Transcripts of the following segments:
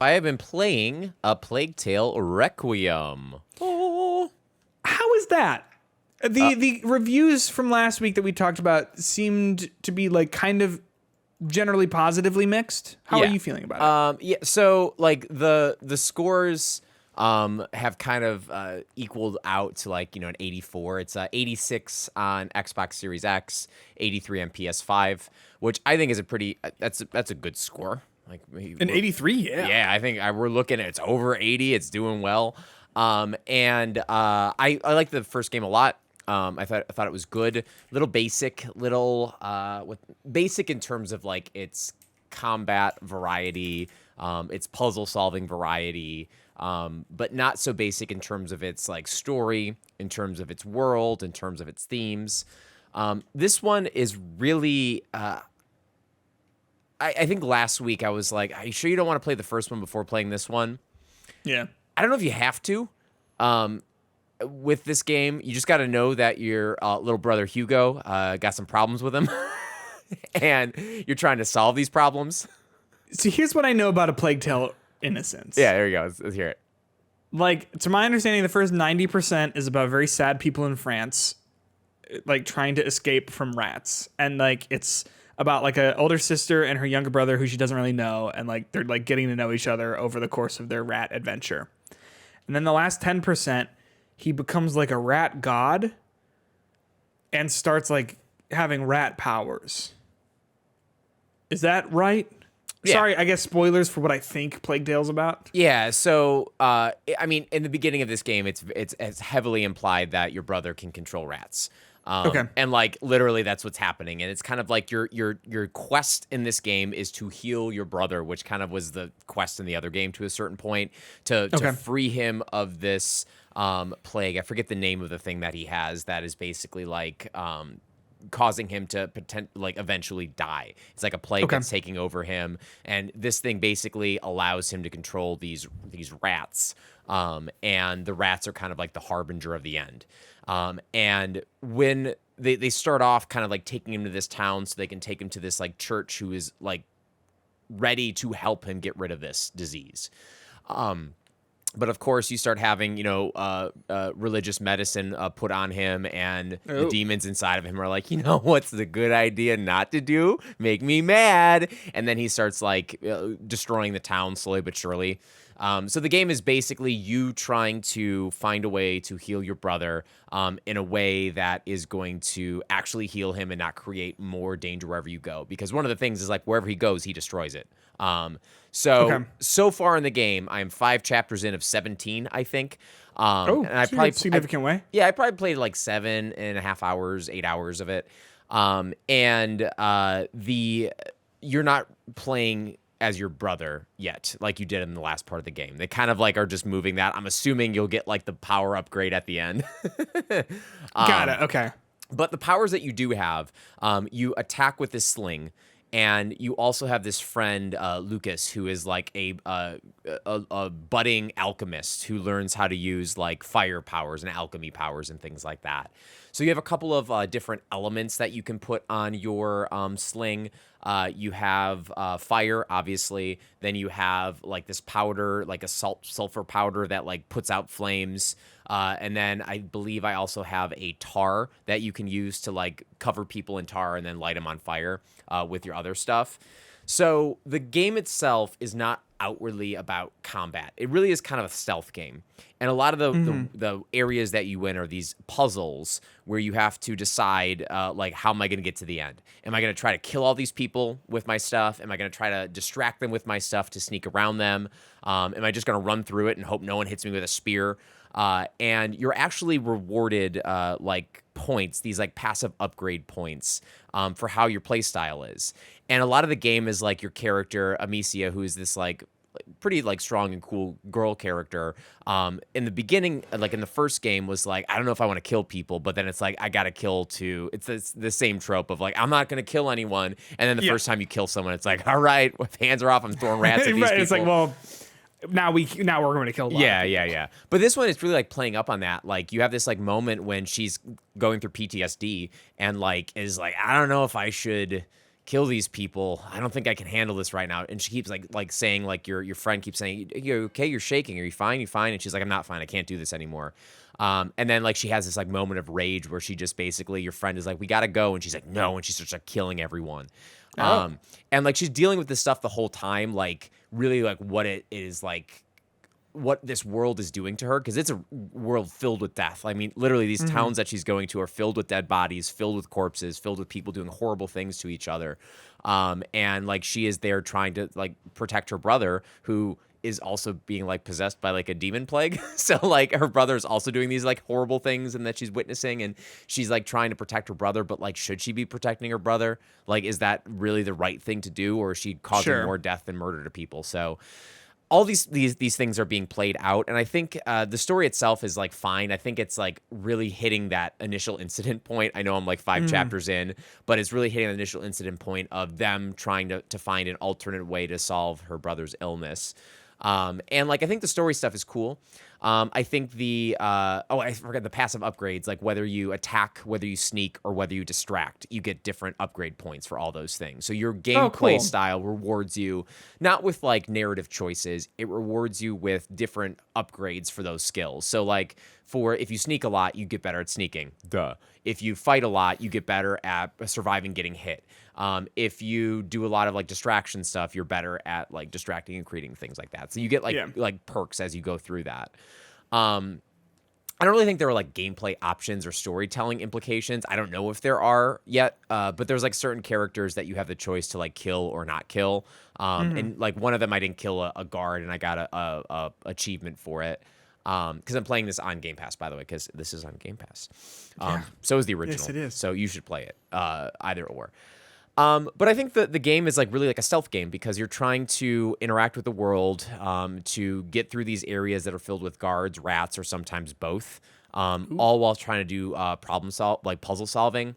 I have been playing A Plague Tale Requiem. Oh, how is that? The reviews from last week that we talked about seemed to be like kind of generally positively mixed. How are you feeling about it? Yeah, so like the scores have kind of equaled out to like, an 84. It's 86 on Xbox Series X, 83 on PS5, which I think is a pretty that's a good score. Like An 83, yeah. Yeah, I think we're looking at it's over 80. It's doing well. I like the first game a lot. I thought it was good. Little basic, basic in terms of like its combat variety, its puzzle solving variety, but not so basic in terms of its like story, in terms of its world, in terms of its themes. This one is really. I think last week I was like, "Are you sure you don't want to play the first one before playing this one?" Yeah. I don't know if you have to. With this game, you just got to know that your little brother Hugo got some problems with him, and you're trying to solve these problems. So here's what I know about A Plague Tale: Innocence. Yeah, there you go. Let's hear it. Like, to my understanding, the first 90% is about very sad people in France, like trying to escape from rats, and like it's about like an older sister and her younger brother who she doesn't really know, and like they're like getting to know each other over the course of their rat adventure. And then the last 10%, he becomes like a rat god and starts like having rat powers. Is that right? Yeah. Sorry, I guess spoilers for what I think Plague Tale's about. Yeah, so I mean, in the beginning of this game, it's heavily implied that your brother can control rats. Okay. And like literally that's what's happening, and it's kind of like your quest in this game is to heal your brother, which kind of was the quest in the other game to a certain point, to free him of this plague. I forget the name of the thing that he has that is basically like causing him to eventually die. It's like a plague that's taking over him, and this thing basically allows him to control these rats, and the rats are kind of like the harbinger of the end. And when they start off kind of like taking him to this town so they can take him to this like church who is like ready to help him get rid of this disease. But of course you start having, religious medicine put on him, and the demons inside of him are like, what's the good idea not to do? Make me mad. And then he starts like destroying the town slowly but surely. So the game is basically you trying to find a way to heal your brother in a way that is going to actually heal him and not create more danger wherever you go. Because one of the things is like wherever he goes, he destroys it. So far in the game, I am 5 chapters in of 17, I think. And I probably significant way. Yeah, I probably played like 7.5 hours, 8 hours of it. You're not playing as your brother yet, like you did in the last part of the game. They kind of like are just moving that. I'm assuming you'll get like the power upgrade at the end. Got it. Okay. But the powers that you do have, you attack with this sling, and you also have this friend, Lucas, who is like a budding alchemist who learns how to use like fire powers and alchemy powers and things like that. So you have a couple of different elements that you can put on your sling. You have fire, obviously. Then you have like this powder, like a sulfur powder that like puts out flames. And then I believe I also have a tar that you can use to like cover people in tar and then light them on fire with your other stuff. So the game itself is not outwardly about combat. It really is kind of a stealth game. And a lot of the areas that you win are these puzzles where you have to decide, like, how am I going to get to the end? Am I going to try to kill all these people with my stuff? Am I going to try to distract them with my stuff to sneak around them? Am I just going to run through it and hope no one hits me with a spear? And you're actually rewarded like points, these like passive upgrade points for how your play style is. And a lot of the game is like your character, Amicia, who is this like pretty like strong and cool girl character. In the beginning, like in the first game, was like, I don't know if I want to kill people, but then it's like, I got to kill too. It's the same trope of like, I'm not going to kill anyone. And then the first time you kill someone, it's like, all right, hands are off. I'm throwing rats at these people. It's like, well, now we're going to kill a lot of people. Yeah. But this one is really like playing up on that. Like you have this like moment when she's going through PTSD and like is like, I don't know if I should kill these people. I don't think I can handle this right now. And she keeps like saying, like, your friend keeps saying, you're okay, you're shaking, are you fine, you fine? And she's like, I'm not fine, I can't do this anymore. And then like she has this like moment of rage where she just basically, your friend is like, we gotta go, and she's like, no, and she starts like killing everyone. And like she's dealing with this stuff the whole time, like really like what it is, like what this world is doing to her, because it's a world filled with death. I mean, literally these towns that she's going to are filled with dead bodies, filled with corpses, filled with people doing horrible things to each other. And like she is there trying to like protect her brother, who is also being like possessed by like a demon plague. So like her brother is also doing these like horrible things and that she's witnessing, and she's like trying to protect her brother, but like should she be protecting her brother? Like, is that really the right thing to do, or is she causing more death and murder to people? So all these things are being played out, and I think the story itself is like fine. I think it's like really hitting that initial incident point. I know I'm like 5 chapters in, but it's really hitting the initial incident point of them trying to find an alternate way to solve her brother's illness. And like I think the story stuff is cool. I think I forgot the passive upgrades, like whether you attack, whether you sneak, or whether you distract, you get different upgrade points for all those things. So your gameplay style rewards you not with like narrative choices, it rewards you with different upgrades for those skills. So like for if you sneak a lot, you get better at sneaking. Duh. If you fight a lot, you get better at surviving getting hit. If you do a lot of like distraction stuff, you're better at like distracting and creating things like that. So you get like perks as you go through that. I don't really think there are like gameplay options or storytelling implications. I don't know if there are yet, but there's like certain characters that you have the choice to like kill or not kill. And like one of them, I didn't kill a guard, and I got a achievement for it. Because I'm playing this on Game Pass, by the way, because this is on Game Pass. So is the original. Yes, it is. So you should play it, either or. But I think that the game is like really like a stealth game, because you're trying to interact with the world, to get through these areas that are filled with guards, rats, or sometimes both, all while trying to do puzzle solving.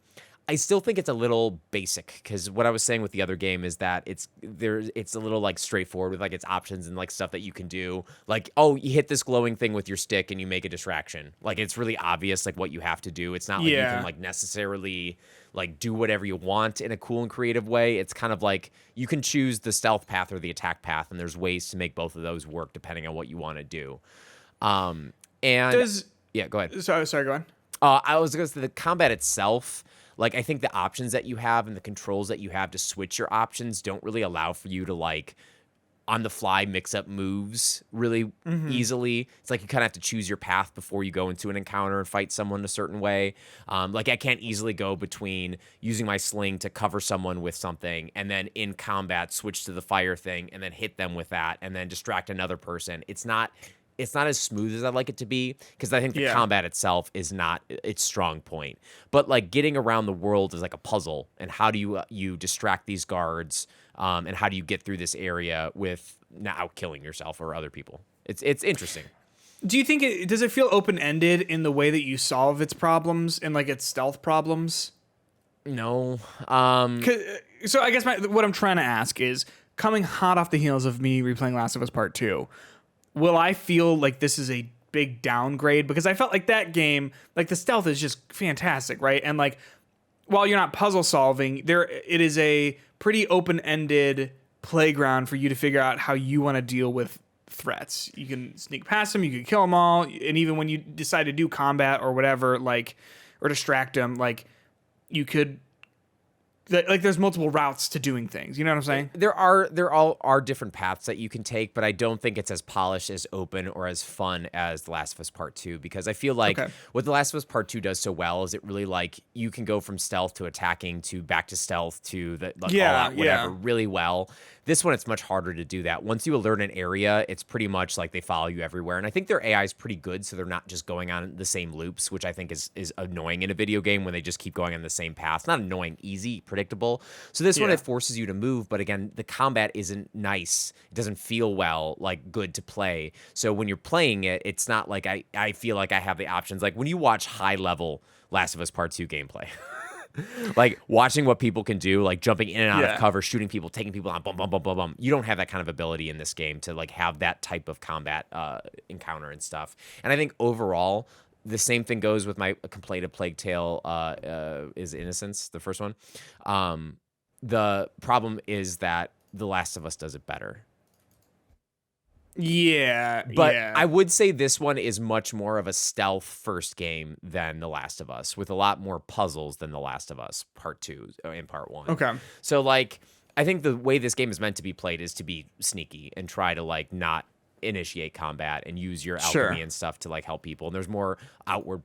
I still think it's a little basic, because what I was saying with the other game is that it's a little like straightforward with like its options and like stuff that you can do. Like, oh, you hit this glowing thing with your stick and you make a distraction. Like, it's really obvious like what you have to do. It's not like you can like necessarily like do whatever you want in a cool and creative way. It's kind of like you can choose the stealth path or the attack path, and there's ways to make both of those work depending on what you want to do. Go ahead. Sorry, go on. I was going to say the combat itself. Like, I think the options that you have and the controls that you have to switch your options don't really allow for you to, like, on the fly mix up moves really easily. It's like you kind of have to choose your path before you go into an encounter and fight someone a certain way. Like, I can't easily go between using my sling to cover someone with something and then in combat switch to the fire thing and then hit them with that and then distract another person. It's not as smooth as I'd like it to be, because I think the combat itself is not its strong point. But like getting around the world is like a puzzle, and how do you distract these guards, and how do you get through this area with not killing yourself or other people? It's interesting. Do you think does it feel open-ended in the way that you solve its problems and like its stealth problems? No. So I guess what I'm trying to ask is, coming hot off the heels of me replaying Last of Us Part 2, will I feel like this is a big downgrade? Because I felt like that game, like the stealth is just fantastic, right? And like, while you're not puzzle solving, it is a pretty open-ended playground for you to figure out how you want to deal with threats. You can sneak past them, you can kill them all, and even when you decide to do combat or whatever, like, or distract them, like, you could. Like, there's multiple routes to doing things. You know what I'm saying? There are different paths that you can take, but I don't think it's as polished, as open, or as fun as The Last of Us Part 2, because I feel like what The Last of Us Part 2 does so well is it really, like, you can go from stealth to attacking to back to stealth to the all out whatever really well. This one, it's much harder to do that. Once you alert an area, it's pretty much like they follow you everywhere. And I think their AI is pretty good, so they're not just going on the same loops, which I think is annoying in a video game when they just keep going on the same path. It's not annoying, easy, predictable. So this one, it forces you to move, but again, the combat isn't nice. It doesn't feel like good to play. So when you're playing it, it's not like I feel like I have the options. Like when you watch high-level Last of Us Part 2 gameplay, like watching what people can do, like jumping in and out of cover, shooting people, taking people on, bum, bum, bum, bum, bum. You don't have that kind of ability in this game to like have that type of combat encounter and stuff. And I think overall, the same thing goes with my complaint of Plague Tale is Innocence, the first one. The problem is that The Last of Us does it better. Yeah, But yeah. I would say this one is much more of a stealth first game than The Last of Us, with a lot more puzzles than The Last of Us Part 2 and Part 1. Okay. So, like, I think the way this game is meant to be played is to be sneaky and try to, like, not initiate combat and use your alchemy Sure. and stuff to, like, help people. And there's more outward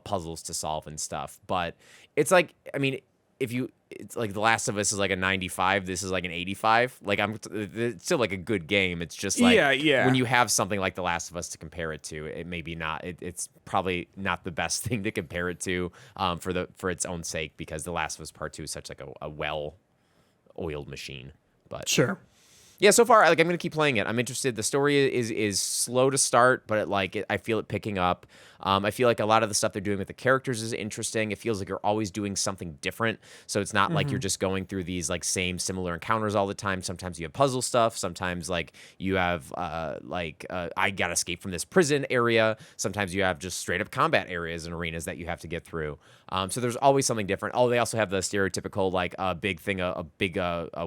puzzles to solve and stuff. But it's like, I mean, it's like The Last of Us is like a 95. This is like an 85. Like it's still like a good game. It's just like Yeah. when you have something like The Last of Us to compare it to, it maybe not. It's probably not the best thing to compare it to for its own sake, because The Last of Us Part 2 is such like a well-oiled machine. But Sure. yeah, so far, like, I'm gonna keep playing it. I'm interested. The story is slow to start, but I feel it picking up. I feel like a lot of the stuff they're doing with the characters is interesting. It feels like you're always doing something different, so it's not like you're just going through these like similar encounters all the time. Sometimes you have puzzle stuff. Sometimes like you have I gotta escape from this prison area. Sometimes you have just straight up combat areas and arenas that you have to get through. So there's always something different. Oh, they also have the stereotypical like a big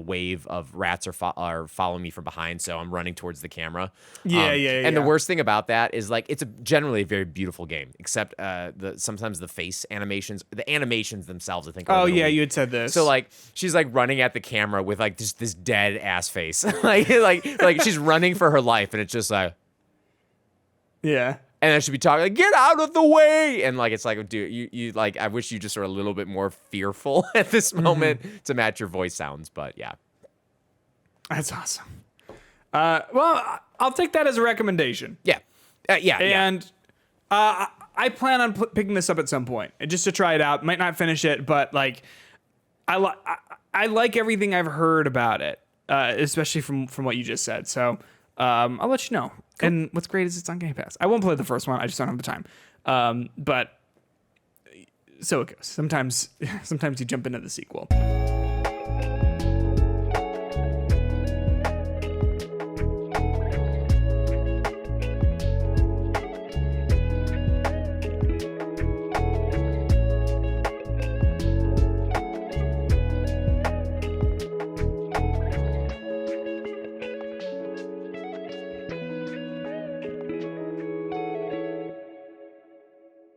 wave of rats are following me from behind, so I'm running towards the camera. And the worst thing about that is like it's generally a very beautiful game, except sometimes the face animations, the animations themselves, I think. Oh yeah, you had said this. So like she's like running at the camera with like just this dead ass face, like she's running for her life, and it's just like yeah. And I should be talking like, get out of the way. And like, it's like, dude, you like, I wish you just were a little bit more fearful at this moment to match your voice sounds. But yeah. That's awesome. Well, I'll take that as a recommendation. Yeah. And I plan on picking this up at some point just to try it out. Might not finish it, but like, I like everything I've heard about it, especially from what you just said. So I'll let you know. Cool. And what's great is it's on Game Pass. I won't play the first one. I just don't have the time. But so it goes. Sometimes you jump into the sequel.